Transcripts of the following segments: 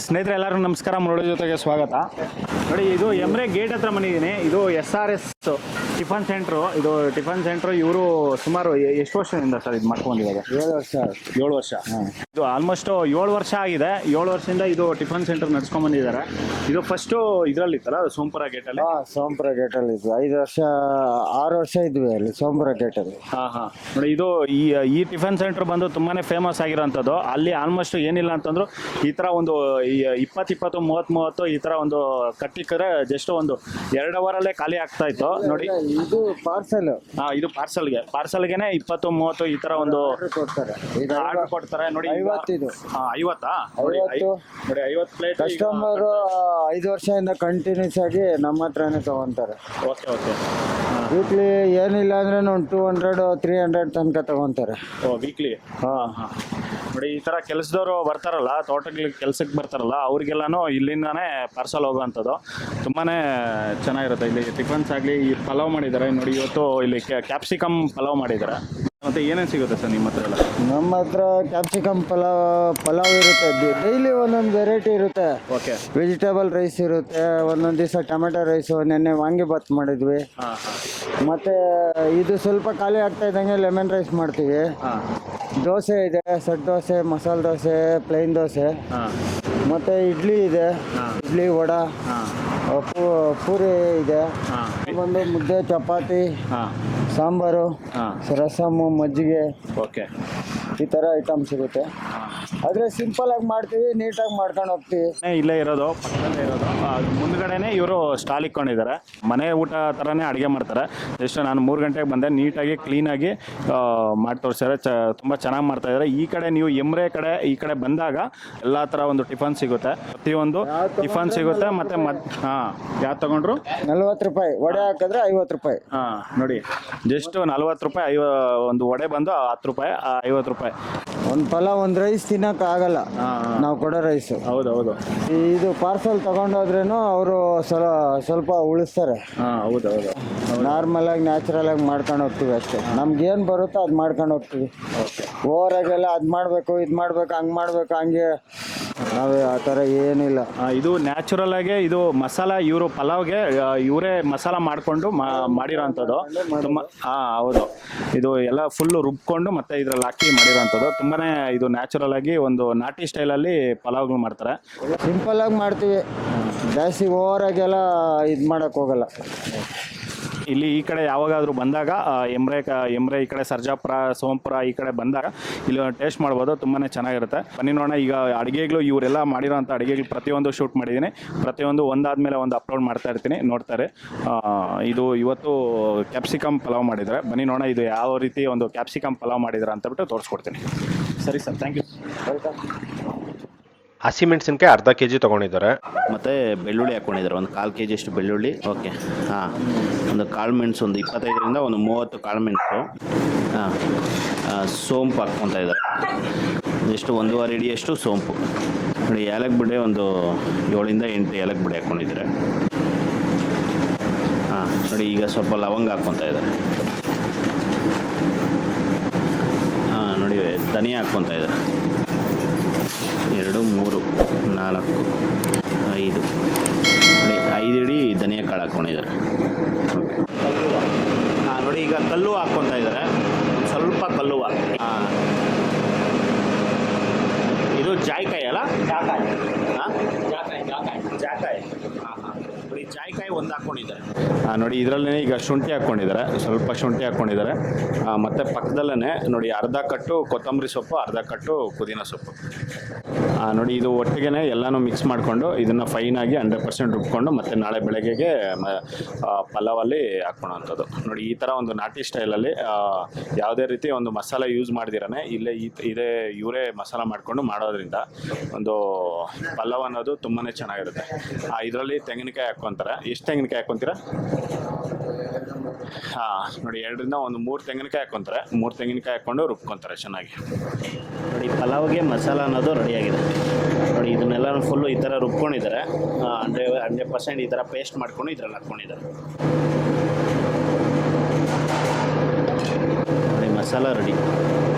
ಸ್ನೇಹಿತರೆ ಎಲ್ಲರೂ ನಮಸ್ಕಾರ. ಮುರಳಿ ಜೊತೆಗೆ ಸ್ವಾಗತ. ನೋಡಿ, ಇದು ಎಮ್ರೆ ಗೇಟ್ ಹತ್ರ ಬಂದಿದ್ದೀನಿ. ಇದು SRS ಟಿಫನ್ ಸೆಂಟ್ರು. ಇದು ಟಿಫನ್ ಸೆಂಟ್ರು. ಇವರು ಸುಮಾರು ಎಷ್ಟು ವರ್ಷದಿಂದ ಸರ್ ಇದು ಮಾಡ್ಕೊಂಡಿದ್ದಾರೆ? 7 ವರ್ಷ. ಇದು ಆಲ್ಮೋಸ್ಟ್ 7 ವರ್ಷ ಆಗಿದೆ. 7 ವರ್ಷದಿಂದ ಇದು ಟಿಫನ್ ಸೆಂಟರ್ ನಡ್ಸ್ಕೊಂಡ್ಬಂದಿದ್ದಾರೆ. ಇದು ಫಸ್ಟು ಇದರಲ್ಲಿತ್ತಲ್ಲ, ಸೋಂಪುರ ಗೇಟಲ್ಲಿ. ಸೋಂಪುರ ಗೇಟಲ್ಲಿ ಇದ್ವಿ 5 ವರ್ಷ 6 ವರ್ಷ ಇದ್ವಿ ಅಲ್ಲಿ ಸೋಂಪುರ ಗೇಟಲ್ಲಿ. ನೋಡಿ, ಇದು ಈ ಟಿಫನ್ ಸೆಂಟರ್ ಬಂದು ತುಂಬಾನೇ ಫೇಮಸ್ ಆಗಿರೋಂಥದ್ದು. ಅಲ್ಲಿ ಆಲ್ಮೋಸ್ಟ್ ಏನಿಲ್ಲ ಅಂತಂದ್ರು ಈ ತರ ಒಂದು 20-30 ಈ ತರ ಒಂದು ಕಟ್ಟಿಕರೆ ಜಸ್ಟ್ ಒಂದು 2 ಅವರಲ್ಲೇ ಖಾಲಿ ಆಗ್ತಾ ಇತ್ತು. ನೋಡಿ, ಇದು ಪಾರ್ಸಲ್. ಇದು ಪಾರ್ಸಲ್ಗೆನೆ 20-30 ಈ ತರ ಒಂದು ಆರ್ಡರ್ ಕೊಡ್ತಾರೆ. ನೋಡಿ, 50 ಇದು 50 ನೋಡಿ 50 ಪ್ಲೇಟ್. ಕಸ್ಟಮರ್ 5 ವರ್ಷದಿಂದ ಕಂಟಿನ್ಯೂಸ್ ಆಗಿ ನಮ್ಮ ಹತ್ರನೇ ತಗೊಂತಾರೆ. ಓಕೆ. ವೀಕ್ಲಿ ಏನಿಲ್ಲ ಅಂದ್ರೆ ಒಂದು 200-300 ತನಕ ತಗೊಂತಾರೆ. ವೀಕ್ಲಿ. ನೋಡಿ, ಈ ತರ ಕೆಲಸದವರು ಬರ್ತಾರಲ್ಲ, ತೋಟಗಳಿಗೆ ಕೆಲ್ಸಕ್ಕೆ ಬರ್ತಾರಲ್ಲ, ಅವ್ರಿಗೆಲ್ಲಾನು ಇಲ್ಲಿಂದಾನೇ ಪಾರ್ಸಲ್ ಹೋಗುವಂಥದ್ದು. ತುಂಬಾನೇ ಚೆನ್ನಾಗಿರುತ್ತೆ. ಇಲ್ಲಿ ಟಿಫನ್ಸ್ ಆಗಲಿ, ಈ ಪಲಾವ್ ಮಾಡಿದ್ದಾರೆ ನೋಡಿ. ಇವತ್ತು ಇಲ್ಲಿ ಕ್ಯಾಪ್ಸಿಕಮ್ ಪಲಾವ್ ಮಾಡಿದ್ದಾರೆ. ಮತ್ತೆ ಏನೇನು ಸಿಗುತ್ತೆ ಸರ್ ನಿಮ್ಮ ಹತ್ರ ಎಲ್ಲ? ನಮ್ಮ ಹತ್ರ ಕ್ಯಾಪ್ಸಿಕಮ್ ಪಲಾವ್ ಇರುತ್ತೆ. ಡೈಲಿ ಒಂದೊಂದು ವೆರೈಟಿ ಇರುತ್ತೆ. ಓಕೆ. ವೆಜಿಟೇಬಲ್ ರೈಸ್ ಇರುತ್ತೆ, ಒಂದೊಂದು ದಿವಸ ಟೊಮೆಟೊ ರೈಸು, ನೆನ್ನೆ ವಾಂಗಿಬಾತ್ ಮಾಡಿದ್ವಿ. ಮತ್ತೆ ಇದು ಸ್ವಲ್ಪ ಖಾಲಿ ಆಗ್ತಾ ಇದ್ದಂಗೆ ಲೆಮನ್ ರೈಸ್ ಮಾಡ್ತೀವಿ. ದೋಸೆ ಇದೆ, ಸೆಟ್ ದೋಸೆ, ಮಸಾಲೆ ದೋಸೆ, ಪ್ಲೈನ್ ದೋಸೆ. ಮತ್ತೆ ಇಡ್ಲಿ ಇದೆ, ಇಡ್ಲಿ ವಡ, ಪೂರಿ ಇದೆ, ಒಂದು ಮುದ್ದೆ, ಚಪಾತಿ, ಸಾಂಬಾರು, ರಸಮ್ಮು, ಮಜ್ಜಿಗೆ. ಓಕೆ. ಈ ಥರ ಐಟಮ್ ಸಿಗುತ್ತೆ. ಆದರೆ ಸಿಂಪಲ್ ಆಗಿ ಮಾಡ್ತೀವಿ, ನೀಟಾಗಿ ಮಾಡ್ಕೊಂಡು ಹೋಗ್ತೀವಿ. ಇಲ್ಲೇ ಇರೋದು, ಪಕ್ಕದಲ್ಲೇ ಇರೋದು. ಮುಂದ್ಗಡೆನೆ ಇವರು ಸ್ಟಾಲ್ ಇಟ್ಕೊಂಡಿದ್ದಾರೆ. ಮನೆ ಊಟ ಥರನೇ ಅಡುಗೆ ಮಾಡ್ತಾರೆ. ಜಸ್ಟ್ ನಾನು 3 ಗಂಟೆಗೆ ಬಂದೆ, ನೀಟಾಗಿ ಕ್ಲೀನಾಗಿ ಮಾಡಿ ತೋರಿಸ್ತಾರೆ. ತುಂಬ ಚೆನ್ನಾಗಿ ಮಾಡ್ತಾ ಇದ್ದಾರೆ. ಈ ಕಡೆ ನೀವು ಎಮ್ರೆ ಕಡೆ ಈ ಕಡೆ ಬಂದಾಗ ಎಲ್ಲ ಥರ ಒಂದು ಟಿಫನ್ ಸಿಗುತ್ತೆ. ಪ್ರತಿಯೊಂದು ಟಿಫನ್ ಸಿಗುತ್ತೆ. ಮತ್ತೆ ಯಾವ್ದು ತಗೊಂಡ್ರು? 40 ರೂಪಾಯಿ ವಡೆ ಹಾಕಿದ್ರೆ 50 ರೂಪಾಯಿ. ನೋಡಿ, ಜಸ್ಟ್ 40 ರೂಪಾಯಿ. ಒಂದು ವಡೆ ಬಂದು 10 ರೂಪಾಯಿ, 50 ರೂಪಾಯಿ. ಒಂದು ಪಲಾವ್, ಒಂದು ರೈಸ್ ತಿನ್ನೋಕೆ ಆಗಲ್ಲ ನಾವು ಕೊಡೋ ರೈಸು. ಹೌದು. ಇದು ಪಾರ್ಸಲ್ ತಗೊಂಡೋದ್ರೇನು ಅವರು ಸ್ವಲ್ಪ ಉಳಿಸ್ತಾರೆ. ಹೌದು. ನಾರ್ಮಲ್ ಆಗಿ ನ್ಯಾಚುರಲ್ ಆಗಿ ಮಾಡ್ಕೊಂಡು ಹೋಗ್ತೀವಿ ಅಷ್ಟೇ. ನಮ್ಗೆ ಏನು ಬರುತ್ತೋ ಅದು ಮಾಡ್ಕೊಂಡು ಹೋಗ್ತೀವಿ. ಓವರಾಗೆಲ್ಲ ಅದು ಮಾಡಬೇಕು, ಇದು ಮಾಡಬೇಕು, ಹಂಗೆ ಮಾಡಬೇಕು, ಹಂಗೆ ನಾವು ಆ ಥರ ಏನಿಲ್ಲ. ಇದು ನ್ಯಾಚುರಲ್ ಆಗಿ ಇದು ಮಸಾಲ ಇವರು ಪಲಾವ್ಗೆ ಇವರೇ ಮಸಾಲ ಮಾಡಿಕೊಂಡು ಮಾಡಿರೋಂಥದ್ದು. ತುಂಬ ಹೌದು. ಇದು ಎಲ್ಲ ಫುಲ್ಲು ರುಬ್ಕೊಂಡು ಮತ್ತೆ ಇದ್ರಲ್ಲಿ ಹಾಕಿ ಮಾಡಿರೋಂಥದ್ದು. ತುಂಬಾನೇ ಇದು ನ್ಯಾಚುರಲ್ ಆಗಿ ಒಂದು ನಾಟಿ ಸ್ಟೈಲಲ್ಲಿ ಪಲಾವ್ಗಳು ಮಾಡ್ತಾರೆ. ಸಿಂಪಲ್ ಆಗಿ ಮಾಡ್ತೀವಿ, ಜಾಸ್ತಿ ಓವರಾಗೆಲ್ಲ ಇದು ಮಾಡೋಕ್ಕೆ ಹೋಗಲ್ಲ. ಇಲ್ಲಿ ಈ ಕಡೆ ಯಾವಾಗಾದರೂ ಬಂದಾಗ ಎಮ್ರೆ ಈ ಕಡೆ ಸರ್ಜಾಪುರ, ಸೋಂಪುರ ಈ ಕಡೆ ಬಂದಾಗ ಇಲ್ಲಿ ಟೇಸ್ಟ್ ಮಾಡ್ಬೋದು. ತುಂಬಾ ಚೆನ್ನಾಗಿರುತ್ತೆ. ಬನ್ನಿ ನೋಡೋಣ. ಈಗ ಅಡುಗೆಗಳು ಇವರೆಲ್ಲ ಮಾಡಿರೋಂಥ ಅಡುಗೆಗಳು ಪ್ರತಿಯೊಂದು ಶೂಟ್ ಮಾಡಿದ್ದೀನಿ. ಪ್ರತಿಯೊಂದು ಒಂದಾದ್ಮೇಲೆ ಒಂದು ಅಪ್ಲೋಡ್ ಮಾಡ್ತಾ ಇರ್ತೀನಿ, ನೋಡ್ತಾರೆ. ಇದು ಇವತ್ತು ಕ್ಯಾಪ್ಸಿಕಮ್ ಪಲಾವ್ ಮಾಡಿದ್ದಾರೆ. ಬನ್ನಿ ನೋಡೋಣ ಇದು ಯಾವ ರೀತಿ ಒಂದು ಕ್ಯಾಪ್ಸಿಕಮ್ ಪಲಾವ್ ಮಾಡಿದ್ದಾರೆ ಅಂತ ಬಿಟ್ಟು ತೋರಿಸ್ಕೊಡ್ತೀನಿ. ಸರಿ ಸರ್, ಥ್ಯಾಂಕ್ ಯು. ವೆಲ್ಕಮ್. ಹಸಿಮೆಣಸಿನ್ಕಾಯಿ ಅರ್ಧ kg ತೊಗೊಂಡಿದ್ದಾರೆ. ಮತ್ತು ಬೆಳ್ಳುಳ್ಳಿ ಹಾಕ್ಕೊಂಡಿದ್ದಾರೆ, ಒಂದು 1/4 kg ಅಷ್ಟು ಬೆಳ್ಳುಳ್ಳಿ. ಓಕೆ. ಒಂದು ಕಾಳು ಮೆಣಸು, ಒಂದು 25ರಿಂದ ಒಂದು 30 ಕಾಳು ಮೆಣಸು. ಸೋಂಪು ಹಾಕ್ಕೊತಾ ಇದ್ದಾರೆ, ಎಷ್ಟು 1.5 ಅಡಿಯಷ್ಟು ಸೋಂಪು. ನೋಡಿ, ಏಲಕ್ಕಿ ಬುಡ್ಡೆ ಒಂದು 7ರಿಂದ 8 ಏಲಕ್ಕಿ ಬುಡ್ಡೆ ಹಾಕ್ಕೊಂಡಿದ್ದಾರೆ. ನೋಡಿ, ಈಗ ಸ್ವಲ್ಪ ಲವಂಗ ಹಾಕ್ಕೊತಾ ಇದ್ದಾರೆ. ನೋಡಿ, ಧನಿಯಾ ಹಾಕ್ಕೊತಾ ಇದ್ದಾರೆ. 2, 3, 4, 5 ನೋಡಿ, 5 ಇಡೀ ಧನಿಯಾ ಕಾಳು ಹಾಕ್ಕೊಂಡಿದ್ದಾರೆ. ನೋಡಿ, ಈಗ ಕಲ್ಲು ಹಾಕ್ಕೊತಾ ಇದ್ದಾರೆ, ಸ್ವಲ್ಪ ಕಲ್ಲುವ. ಇದು ಜಾಯ್ಕಾಯಿ ಅಲ್ಲ? ಜಾಕಾಯಿ. ನೋಡಿ, ಜಾಯ್ಕಾಯಿ ಒಂದು ಹಾಕ್ಕೊಂಡಿದ್ದಾರೆ. ನೋಡಿ, ಇದರಲ್ಲೇ ಈಗ ಶುಂಠಿ ಹಾಕ್ಕೊಂಡಿದ್ದಾರೆ, ಸ್ವಲ್ಪ ಶುಂಠಿ ಹಾಕ್ಕೊಂಡಿದ್ದಾರೆ. ಮತ್ತು ಪಕ್ಕದಲ್ಲೇ ನೋಡಿ, ಅರ್ಧ ಕಟ್ಟು ಕೊತ್ತಂಬರಿ ಸೊಪ್ಪು, ಅರ್ಧ ಕಟ್ಟು ಪುದೀನ ಸೊಪ್ಪು. ನೋಡಿ, ಇದು ಒಟ್ಟಿಗೆ ಎಲ್ಲನೂ ಮಿಕ್ಸ್ ಮಾಡಿಕೊಂಡು ಇದನ್ನು ಫೈನಾಗಿ 100% ರುಬ್ಕೊಂಡು ಮತ್ತೆ ನಾಳೆ ಬೆಳಗ್ಗೆಗೆ ಪಲಾವಲ್ಲಿ ಹಾಕ್ಕೊಳೋವಂಥದ್ದು. ನೋಡಿ, ಈ ಥರ ಒಂದು ನಾಟಿ ಸ್ಟೈಲಲ್ಲಿ ಯಾವುದೇ ರೀತಿ ಒಂದು ಮಸಾಲೆ ಯೂಸ್ ಮಾಡ್ದಿರೇ ಇದೇ ಇವರೇ ಮಸಾಲ ಮಾಡಿಕೊಂಡು ಮಾಡೋದ್ರಿಂದ ಒಂದು ಪಲಾವ್ ಅನ್ನೋದು ತುಂಬಾ ಚೆನ್ನಾಗಿರುತ್ತೆ. ಇದರಲ್ಲಿ ತೆಂಗಿನಕಾಯಿ ಹಾಕ್ಕೊತಾರೆ. ಎಷ್ಟು ತೆಂಗಿನಕಾಯಿ ಹಾಕ್ಕೊತೀರಾ? ನೋಡಿ, 2ರಿಂದ ಒಂದು 3 ತೆಂಗಿನಕಾಯಿ ಹಾಕ್ಕೊತಾರೆ. 3 ತೆಂಗಿನಕಾಯಿ ಹಾಕ್ಕೊಂಡು ರುಬ್ಕೊತಾರೆ ಚೆನ್ನಾಗಿ. ನೋಡಿ, ಪಲಾವ್ಗೆ ಮಸಾಲ ಅನ್ನೋದು ರೆಡಿಯಾಗಿದೆ. ನೋಡಿ, ಇದನ್ನೆಲ್ಲ ಫುಲ್ಲು ಈ ಥರ ರುಬ್ಕೊಂಡಿದ್ದಾರೆ. 100% ಈ ಥರ ಪೇಸ್ಟ್ ಮಾಡ್ಕೊಂಡು ಇದ್ರಲ್ಲಿ ಹಾಕ್ಕೊಂಡಿದ್ದಾರೆ. ನೋಡಿ, ಮಸಾಲ ರೆಡಿ.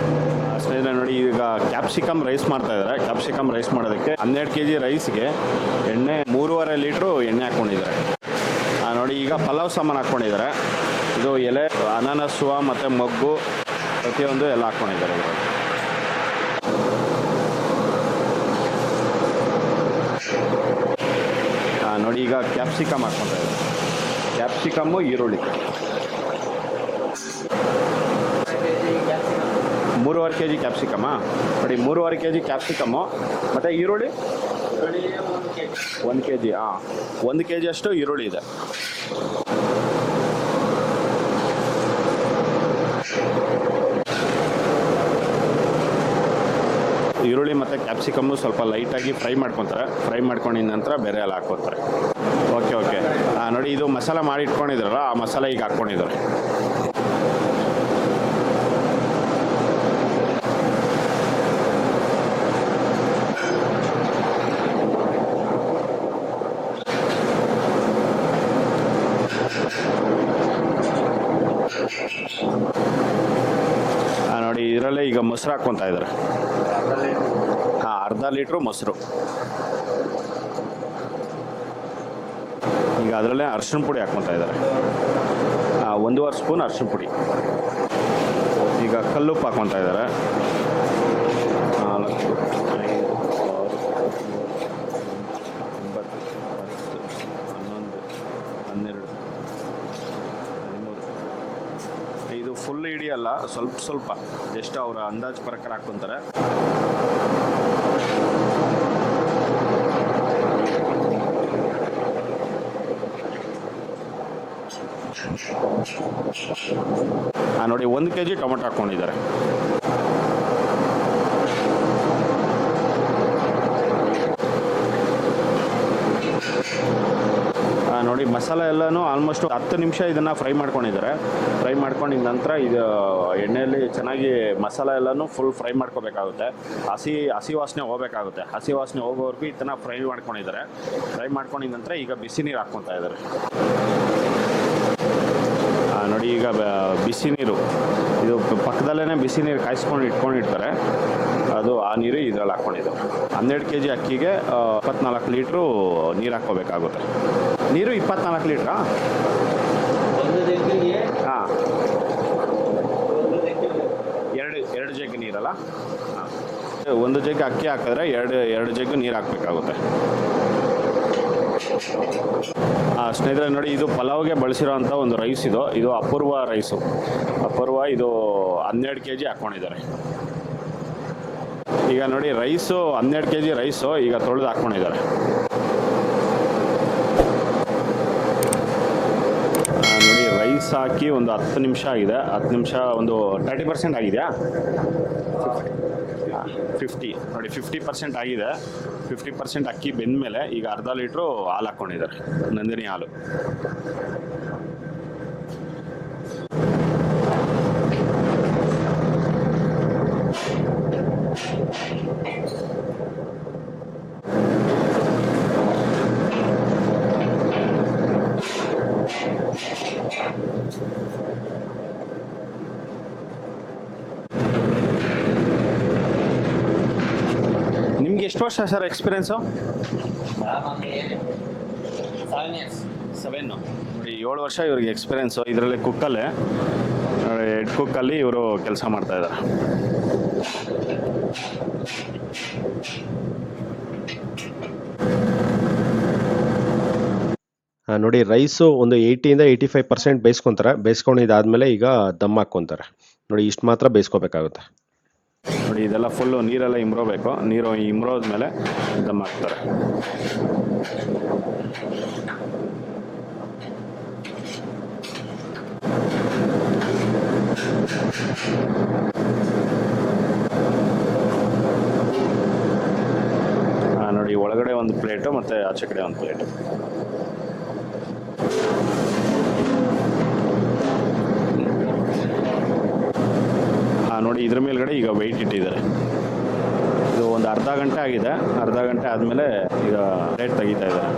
ಸ್ನೇಹಿತರೆ ನೋಡಿ ಈಗ ಕ್ಯಾಪ್ಸಿಕಮ್ ರೈಸ್ ಮಾಡ್ತಾ ಇದ್ದಾರೆ. ಕ್ಯಾಪ್ಸಿಕಮ್ ರೈಸ್ ಮಾಡೋದಕ್ಕೆ 12 kg ರೈಸ್ಗೆ ಎಣ್ಣೆ 3.5 ಲೀಟ್ರು ಎಣ್ಣೆ ಹಾಕ್ಕೊಂಡಿದ್ದಾರೆ. ನೋಡಿ ಈಗ ಪಲಾವ್ ಸಾಮಾನು ಹಾಕ್ಕೊಂಡಿದ್ದಾರೆ. ಇದು ಎಲೆ, ಅನಾನಸ್ಸು ಮತ್ತು ಮೊಗ್ಗು ಪ್ರತಿಯೊಂದು ಎಲ್ಲ ಹಾಕ್ಕೊಂಡಿದ್ದಾರೆ ಇವಾಗ. ನೋಡಿ ಈಗ ಕ್ಯಾಪ್ಸಿಕಮ್ ಹಾಕ್ಕೊತಾ ಇದ್ದಾರೆ. ಕ್ಯಾಪ್ಸಿಕಮ್ಮು, ಈರುಳ್ಳಿ 3.5 kg ಕ್ಯಾಪ್ಸಿಕಮ್ಮ ನೋಡಿ. 3.5 kg ಕ್ಯಾಪ್ಸಿಕಮ್ಮು ಮತ್ತು ಈರುಳ್ಳಿ 1 kg. 1 kg ಅಷ್ಟು ಈರುಳ್ಳಿ ಇದೆ. ಈರುಳ್ಳಿ ಮತ್ತು ಕ್ಯಾಪ್ಸಿಕಮ್ಮು ಸ್ವಲ್ಪ ಲೈಟಾಗಿ ಫ್ರೈ ಮಾಡ್ಕೊತಾರೆ. ಫ್ರೈ ಮಾಡ್ಕೊಂಡಿದ ನಂತರ ಬೇರೆ ಎಲ್ಲ ಹಾಕ್ಕೊತಾರೆ. ಓಕೆ ನೋಡಿ ಇದು ಮಸಾಲ ಮಾಡಿ ಇಟ್ಕೊಂಡಿದ್ರಲ್ಲ, ಆ ಮಸಾಲ ಈಗ ಹಾಕ್ಕೊಂಡಿದ್ದಾರೆ. ನೋಡಿ ಇದರಲ್ಲೇ ಈಗ ಮೊಸರು ಹಾಕ್ಕೊತಾ ಇದ್ದಾರೆ. ಅರ್ಧ ಲೀಟ್ರು ಮೊಸರು. ಈಗ ಅದರಲ್ಲೇ ಅರಿಶಿಣ ಪುಡಿ ಹಾಕ್ಕೊತಾ ಇದ್ದಾರೆ. 1.5 ಸ್ಪೂನ್ ಅರಿಶಿಣ ಪುಡಿ. ಈಗ ಕಲ್ಲುಪ್ಪು ಹಾಕ್ಕೊತಾ ಇದ್ದಾರೆ. 4, 5, 6, 7, 8, 9, 10, 11, 12, 13 ಇದು ಫುಲ್ ಹಿಡಿಯಲ್ಲ, ಸ್ವಲ್ಪ ಜಸ್ಟ್ ಅವರ ಅಂದಾಜು ಪ್ರಕಾರ ಹಾಕ್ಕೊಂತಾರೆ. ನೋಡಿ 1 kg ಟೊಮೆಟೊ ಹಾಕ್ಕೊಂಡಿದ್ದಾರೆ. ನೋಡಿ ಮಸಾಲೆ ಎಲ್ಲನೂ ಆಲ್ಮೋಸ್ಟ್ 10 ನಿಮಿಷ ಇದನ್ನು ಫ್ರೈ ಮಾಡ್ಕೊಂಡಿದ್ದಾರೆ. ಫ್ರೈ ಮಾಡ್ಕೊಂಡಿದ ನಂತರ ಇದು ಎಣ್ಣೆಯಲ್ಲಿ ಚೆನ್ನಾಗಿ ಮಸಾಲೆ ಎಲ್ಲನೂ ಫುಲ್ ಫ್ರೈ ಮಾಡ್ಕೋಬೇಕಾಗುತ್ತೆ. ಹಸಿ ವಾಸನೆ ಹೋಗಬೇಕಾಗುತ್ತೆ. ಹಸಿ ವಾಸನೆ ಹೋಗೋವರೆಗೂ ಇದನ್ನು ಫ್ರೈ ಮಾಡ್ಕೊಂಡಿದ್ದಾರೆ. ಫ್ರೈ ಮಾಡ್ಕೊಂಡಿದ ನಂತರ ಈಗ ಬಿಸಿ ನೀರು ಹಾಕ್ಕೊತಾ ಇದ್ದಾರೆ. ನೋಡಿ ಈಗ ಬಿಸಿ ನೀರು, ಇದು ಪಕ್ಕದಲ್ಲೇ ಬಿಸಿ ನೀರು ಕಾಯಿಸ್ಕೊಂಡು ಇಟ್ಕೊಂಡಿರ್ತಾರೆ. ಅದು ಆ ನೀರು ಇದರಲ್ಲಿ ಹಾಕ್ಕೊಂಡಿದ್ದು. 12 kg ಅಕ್ಕಿಗೆ 24 ಲೀಟ್ರು ನೀರು ಹಾಕ್ಕೋಬೇಕಾಗುತ್ತೆ. ನೀರು 24 ಲೀಟ್ರಾ? ಹಾಂ, ಎರಡು ಜಗ್ ನೀರಲ್ಲ? ಹಾಂ, 1 ಜಗ್ ಅಕ್ಕಿ ಹಾಕಿದ್ರೆ ಎರಡು ಜಗ್ ನೀರು ಹಾಕಬೇಕಾಗುತ್ತೆ. ಸ್ನೇಹಿತರೆ ನೋಡಿ ಇದು ಪಲಾವ್ಗೆ ಬಳಸಿರೋ ಅಂಥ ಒಂದು ರೈಸ್. ಇದು ಅಪೂರ್ವ ರೈಸು. ಇದು 12 kg ಹಾಕ್ಕೊಂಡಿದ್ದಾರೆ. ಈಗ ನೋಡಿ ರೈಸು 12 kg ರೈಸು ಈಗ ತೊಳೆದು ಹಾಕ್ಕೊಂಡಿದ್ದಾರೆ. ನೋಡಿ ರೈಸ್ ಹಾಕಿ ಒಂದು 10 ನಿಮಿಷ ಆಗಿದೆ. 10 ನಿಮಿಷ ಒಂದು 30% ಆಗಿದೆಯಾ? 50 ನೋಡಿ 50% ಆಗಿದೆ. 50% ಅಕ್ಕಿ ಬೆಂದ ಮೇಲೆ ಈಗ ಅರ್ಧ ಲೀಟ್ರು ಹಾಲು ಹಾಕ್ಕೊಂಡಿದ್ದಾರೆ, ನಂದಿನಿ ಹಾಲು. ನಿಮ್ಗೆ ಎಷ್ಟು ವರ್ಷ ಸರ್ ಎಕ್ಸ್ಪೀರಿಯೆನ್ಸು? 7 ನೋಡಿ 7 ವರ್ಷ ಇವ್ರಿಗೆ ಎಕ್ಸ್ಪೀರಿಯೆನ್ಸು. ಇದರಲ್ಲಿ ಕುಕ್ಕಲ್ಲೇ ಹೆಡ್ ಕುಕ್ಕಲ್ಲಿ ಇವರು ಕೆಲಸ ಮಾಡ್ತಾ ಇದ್ದಾರೆ. ನೋಡಿ ರೈಸು ಒಂದು 80-85% ಬೇಯಿಸ್ಕೊತಾರೆ. ಬೇಯಿಸ್ಕೊಂಡಿದ್ದಾದಮೇಲೆ ಈಗ ದಮ್ ಹಾಕ್ಕೊತಾರೆ. ನೋಡಿ ಇಷ್ಟು ಮಾತ್ರ ಬೇಯಿಸ್ಕೋಬೇಕಾಗುತ್ತೆ. ನೋಡಿ ಇದೆಲ್ಲ ಫುಲ್ಲು ನೀರೆಲ್ಲ ಇಂಬ್ರೋಬೇಕು. ನೀರು ಇಂಬ್ರೋದ್ಮೇಲೆ ದಮ್ ಹಾಕ್ತಾರೆ. ನೋಡಿ ಒಳಗಡೆ ಒಂದು ಪ್ಲೇಟು ಮತ್ತು ಆಚೆ ಕಡೆ ಒಂದು ಪ್ಲೇಟು. ನೋಡಿ ಇದ್ರ ಮೇಲ್ಗಡೆ ಈಗ ವೆಯ್ಟ್ ಇಟ್ಟಿದ್ದಾರೆ. ಇದು ಒಂದು ಅರ್ಧ ಗಂಟೆ ಆಗಿದೆ. ಅರ್ಧ ಗಂಟೆ ಆದಮೇಲೆ ಈಗ ಪ್ಲೇಟ್ ತೆಗಿತಾ ಇದ್ದಾರೆ.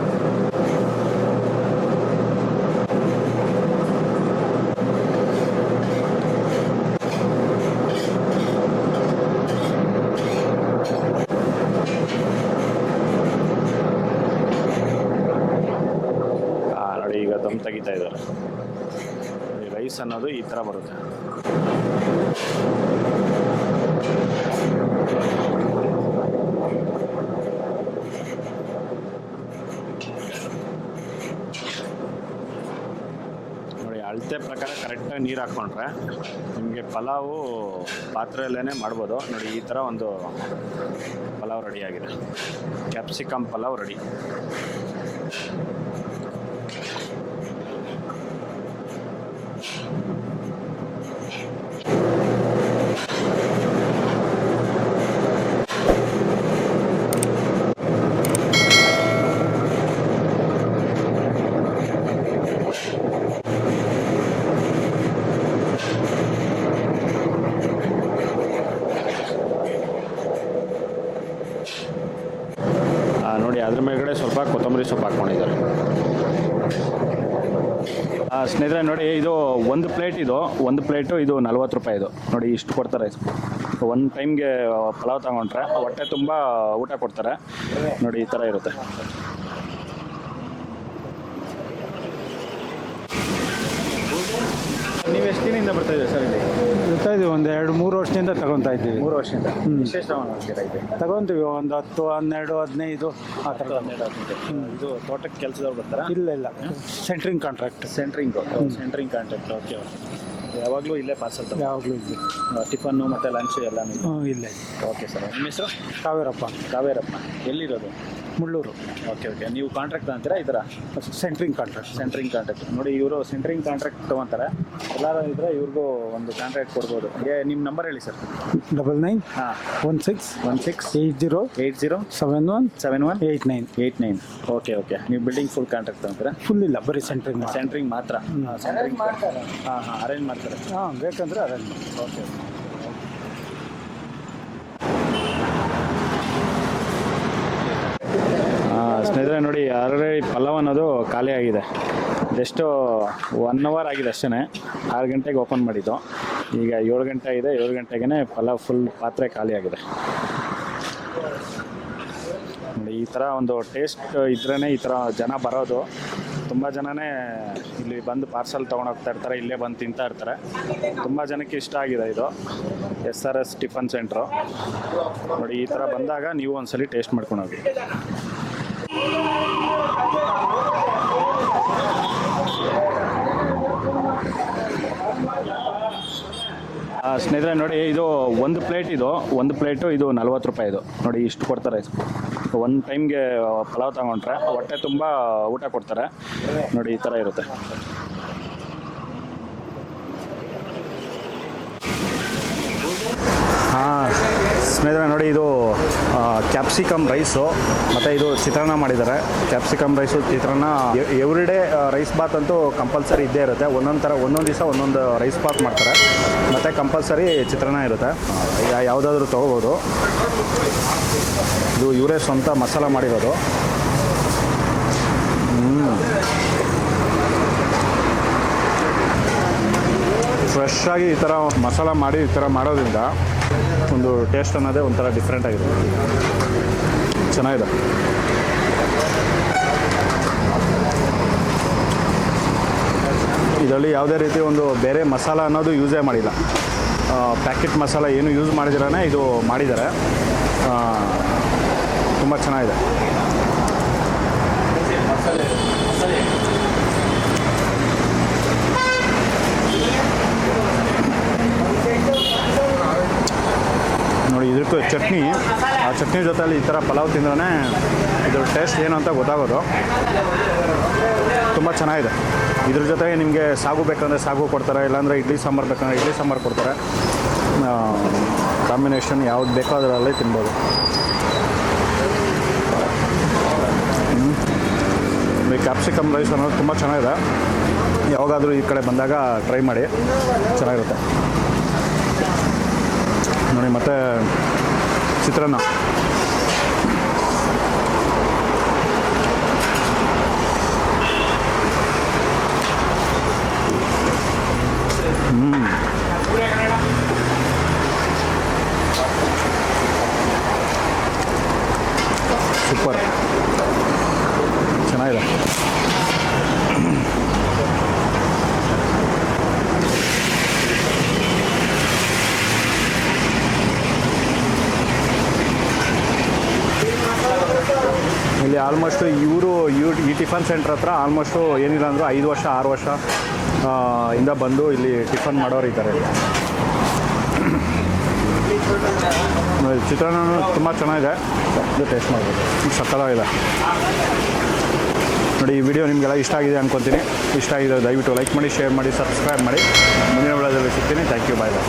ದಮ್ ತೆಗಿತಾ ಇದ್ದಾರೆ. ರೈಸ್ ಅನ್ನೋದು ಈ ಥರ ಬರುತ್ತೆ. ನೋಡಿ ಅಳತೆ ಪ್ರಕಾರ ಕರೆಕ್ಟಾಗಿ ನೀರು ಹಾಕ್ಕೊಂಡ್ರೆ ನಿಮಗೆ ಪಲಾವು ಪಾತ್ರೆಯಲ್ಲೇ ಮಾಡ್ಬೋದು. ನೋಡಿ ಈ ಥರ ಒಂದು ಪಲಾವ್ ರೆಡಿಯಾಗಿದೆ. Capsicum pulao ready. ನೋಡಿ ಅದ್ರ ಮೇಲ್ಗಡೆ ಸ್ವಲ್ಪ ಕೊತ್ತಂಬರಿ ಸೊಪ್ಪು ಹಾಕ್ಕೊಂಡಿದ್ದಾರೆ. ಸ್ನೇಹಿತರೆ ನೋಡಿ, ಇದು ಒಂದು ಪ್ಲೇಟು ಇದು 40 ರೂಪಾಯಿ. ಇದು ನೋಡಿ ಇಷ್ಟು ಕೊಡ್ತಾರೆ. ಒಂದು ಟೈಮ್ಗೆ ಪಲಾವ್ ತಗೊಂಡ್ರೆ ಹೊಟ್ಟೆ ತುಂಬ ಊಟ ಕೊಡ್ತಾರೆ. ನೋಡಿ ಈ ಥರ ಇರುತ್ತೆ. ನೀವು ಎಷ್ಟು ದಿನದಿಂದ ಬರ್ತಾ ಇದ್ದೀವಿ ಸರ್ ಇಲ್ಲಿ? ಬರ್ತಾ ಇದೀವಿ, ಒಂದು 2-3 ವರ್ಷದಿಂದ ತಗೊತಾ ಇದ್ದೀವಿ. 3 ವರ್ಷದಿಂದ. ವಿಶೇಷ ಮಾಡ್ತೀರಾ ಇದು? ತಗೊಂತೀವಿ ಒಂದು 10, 12, 15 ಆ ಥರ. 12, 15. ಇದು ತೋಟಕ್ಕೆ ಕೆಲಸದವ್ರು ಬರ್ತಾರಾ? ಇಲ್ಲ centring contract. Centring contract. Okay. ಯಾವಾಗಲೂ ಇಲ್ಲೇ ಪಾರ್ಸಲ್ ತಗೋ? ಯಾವಾಗಲೂ ಇದೆ. ಟಿಫನ್ನು ಮತ್ತು ಲಂಚ್ ಎಲ್ಲ? ಇಲ್ಲೇ. Okay sir. ನಿಮ್ಮ ಹೆಸರು? ಕಾವೇರಪ್ಪ. ಎಲ್ಲಿರೋದು? ಮುಳ್ಳೂರು. ಓಕೆ. ನೀವು ಕಾಂಟ್ರಾಕ್ಟ್ ಅಂತೀರಾ ಈ ಥರ? Centring contract. ನೋಡಿ ಇವರು ಸೆಂಟ್ರಿಂಗ್ ಕಾಂಟ್ರಾಕ್ಟ್ ತೊಗೊತಾರೆ. ಎಲ್ಲರೂ ಇದ್ದರೆ ಇವ್ರಿಗೂ ಒಂದು ಕಾಂಟ್ರಾಕ್ಟ್ ಕೊಡ್ಬೋದು. ನಿಮ್ಮ ನಂಬರ್ ಹೇಳಿ ಸರ್. 99 ಹಾಂ 16 80 71 89. ಓಕೆ. ನೀವು ಬಿಲ್ಡಿಂಗ್ ಫುಲ್ ಕಾಂಟ್ರಾಕ್ಟ್ ತೊಗೊತೀರಾ? ಫುಲ್ ಇಲ್ಲ, ಬರೀ ಸೆಂಟ್ರಿಂಗ್ ಮಾತ್ರ. ಸೆಂಟ್ರಿಂಗ್ ಹಾಂ ಅರೇಂಜ್ ಮಾಡ್ತಾರೆ. ಬೇಕಂದ್ರೆ ಅರೇಂಜ್ ಮಾಡಿ. ಓಕೆ. ಸ್ನೇಹಿತರೆ ನೋಡಿ, ಆಲ್ರೆಡಿ ಪಲಾವ್ ಅನ್ನೋದು ಖಾಲಿ ಆಗಿದೆ. ಜಸ್ಟು 1 ಅವರ್ ಆಗಿದೆ ಅಷ್ಟೇ. 6 ಗಂಟೆಗೆ ಓಪನ್ ಮಾಡಿದ್ದು. ಈಗ 7 ಗಂಟೆ ಆಗಿದೆ. 7 ಗಂಟೆಗೆ ಪಲಾವ್ ಫುಲ್ ಪಾತ್ರೆ ಖಾಲಿ ಆಗಿದೆ. ನೋಡಿ ಈ ಥರ ಒಂದು ಟೇಸ್ಟ್ ಇದ್ರೇ ಈ ಥರ ಜನ ಬರೋದು. ತುಂಬ ಜನನೇ ಇಲ್ಲಿ ಬಂದು ಪಾರ್ಸಲ್ ತೊಗೊಂಡೋಗ್ತಾ ಇರ್ತಾರೆ, ಇಲ್ಲೇ ಬಂದು ತಿಂತಾ ಇರ್ತಾರೆ. ತುಂಬ ಜನಕ್ಕೆ ಇಷ್ಟ ಆಗಿದೆ ಇದು SRS ಟಿಫನ್ ಸೆಂಟ್ರು. ನೋಡಿ ಈ ಥರ ಬಂದಾಗ ನೀವು ಒಂದ್ಸಲಿ ಟೇಸ್ಟ್ ಮಾಡ್ಕೊಂಡು ಹೋಗಿ. ಸ್ನೇಹಿತರೆ ನೋಡಿ, ಇದು ಒಂದು ಪ್ಲೇಟು ಇದು 40 ರೂಪಾಯಿ. ಇದು ನೋಡಿ ಇಷ್ಟು ಕೊಡ್ತಾರೆ. ಒಂದು ಟೈಮ್ಗೆ ಪಲಾವ್ ತಗೊಂಡ್ರೆ ಹೊಟ್ಟೆ ತುಂಬ ಊಟ ಕೊಡ್ತಾರೆ. ನೋಡಿ ಈ ಥರ ಇರುತ್ತೆ. ಸ್ನೇಹಿತರೆ ನೋಡಿ, ಇದು ಕ್ಯಾಪ್ಸಿಕಮ್ ರೈಸು ಮತ್ತು ಇದು ಚಿತ್ರಾನ್ನ ಮಾಡಿದ್ದಾರೆ. ಕ್ಯಾಪ್ಸಿಕಮ್ ರೈಸು ಚಿತ್ರಾನ್ನ ಎವ್ರಿಡೇ ರೈಸ್ ಬಾತ್ ಅಂತೂ ಕಂಪಲ್ಸರಿ ಇದ್ದೇ ಇರುತ್ತೆ. ಒಂದೊಂದು ದಿವಸ ಒಂದೊಂದು ರೈಸ್ ಬಾತ್ ಮಾಡ್ತಾರೆ ಮತ್ತು ಕಂಪಲ್ಸರಿ ಚಿತ್ರಾನ್ನ ಇರುತ್ತೆ. ಯಾವುದಾದ್ರೂ ತೊಗೋಬೋದು. ಇದು ಇವರೇ ಸ್ವಂತ ಮಸಾಲ ಮಾಡಿರೋದು. ಫ್ರೆಶ್ ಆಗಿ ಈ ಥರ ಮಸಾಲ ಮಾಡಿ ಈ ಥರ ಮಾಡೋದ್ರಿಂದ ಒಂದು ಟೇಸ್ಟ್ ಅನ್ನೋದೇ ಒಂಥರ ಡಿಫ್ರೆಂಟ್ ಆಗಿದೆ. ಚೆನ್ನಾಗಿದೆ. ಇದರಲ್ಲಿ ಯಾವುದೇ ರೀತಿ ಒಂದು ಬೇರೆ ಮಸಾಲ ಅನ್ನೋದು ಯೂಸೇ ಮಾಡಿಲ್ಲ. ಪ್ಯಾಕೆಟ್ ಮಸಾಲ ಏನು ಯೂಸ್ ಮಾಡಿದಿರೇ ಇದು ಮಾಡಿದ್ದಾರೆ. ತುಂಬ ಚೆನ್ನಾಗಿದೆ. ನೋಡಿ ಇದಕ್ಕೆ ಚಟ್ನಿ, ಆ ಚಟ್ನಿ ಜೊತೆಲಿ ಈ ಥರ ಪಲಾವ್ ತಿಂದ್ರೆ ಇದ್ರ ಟೇಸ್ಟ್ ಏನು ಅಂತ ಗೊತ್ತಾಗೋದು. ತುಂಬ ಚೆನ್ನಾಗಿದೆ. ಇದ್ರ ಜೊತೆಗೆ ನಿಮಗೆ ಸಾಗು ಬೇಕಂದರೆ ಸಾಗು ಕೊಡ್ತಾರೆ, ಇಲ್ಲಾಂದರೆ ಇಡ್ಲಿ ಸಾಂಬಾರು ಬೇಕಂದರೆ ಇಡ್ಲಿ ಸಾಂಬಾರು ಕೊಡ್ತಾರೆ. ಕಾಂಬಿನೇಷನ್ ಯಾವ್ದು ಬೇಕೋ ಅದರಲ್ಲೇ ತಿನ್ಬೋದು. ಈ ಕ್ಯಾಪ್ಸಿಕಮ್ ರೈಸ್ ಅನ್ನೋದು ತುಂಬ ಚೆನ್ನಾಗಿದೆ. ಯಾವಾಗಾದರೂ ಈ ಕಡೆ ಬಂದಾಗ ಟ್ರೈ ಮಾಡಿ, ಚೆನ್ನಾಗಿರುತ್ತೆ. ನೋಡಿ ಮತ್ತು ಚಿತ್ರಾನ್ನ. ಸೂಪರ್ ಚೆನ್ನಾಗಿದೆ. ಇಲ್ಲಿ ಆಲ್ಮೋಸ್ಟು ಈ ಟಿಫನ್ ಸೆಂಟ್ರ್ ಹತ್ರ ಆಲ್ಮೋಸ್ಟು ಏನಿಲ್ಲ ಅಂದರೂ 5 ವರ್ಷ 6 ವರ್ಷ ಇಂದ ಬಂದು ಇಲ್ಲಿ ಟಿಫನ್ ಮಾಡೋರು ಇದ್ದಾರೆ. ಚಿತ್ರಾನ್ನ ತುಂಬ ಚೆನ್ನಾಗಿದೆ, ಇದು ಟೇಸ್ಟ್ ಮಾಡ್ಬೋದು, ಸಕ್ಕತ್ತಾಗಿದೆ. ನೋಡಿ, ಈ ವಿಡಿಯೋ ನಿಮಗೆಲ್ಲ ಇಷ್ಟ ಆಗಿದೆ ಅಂದ್ಕೊತೀನಿ. ಇಷ್ಟ ಆಗಿದೆ ದಯವಿಟ್ಟು ಲೈಕ್ ಮಾಡಿ, ಶೇರ್ ಮಾಡಿ, ಸಬ್ಸ್ಕ್ರೈಬ್ ಮಾಡಿ. ಮುಂದಿನ ವಿಡಿಯೋದಲ್ಲಿ ಸಿಗ್ತೀನಿ. Thank you, bye bye.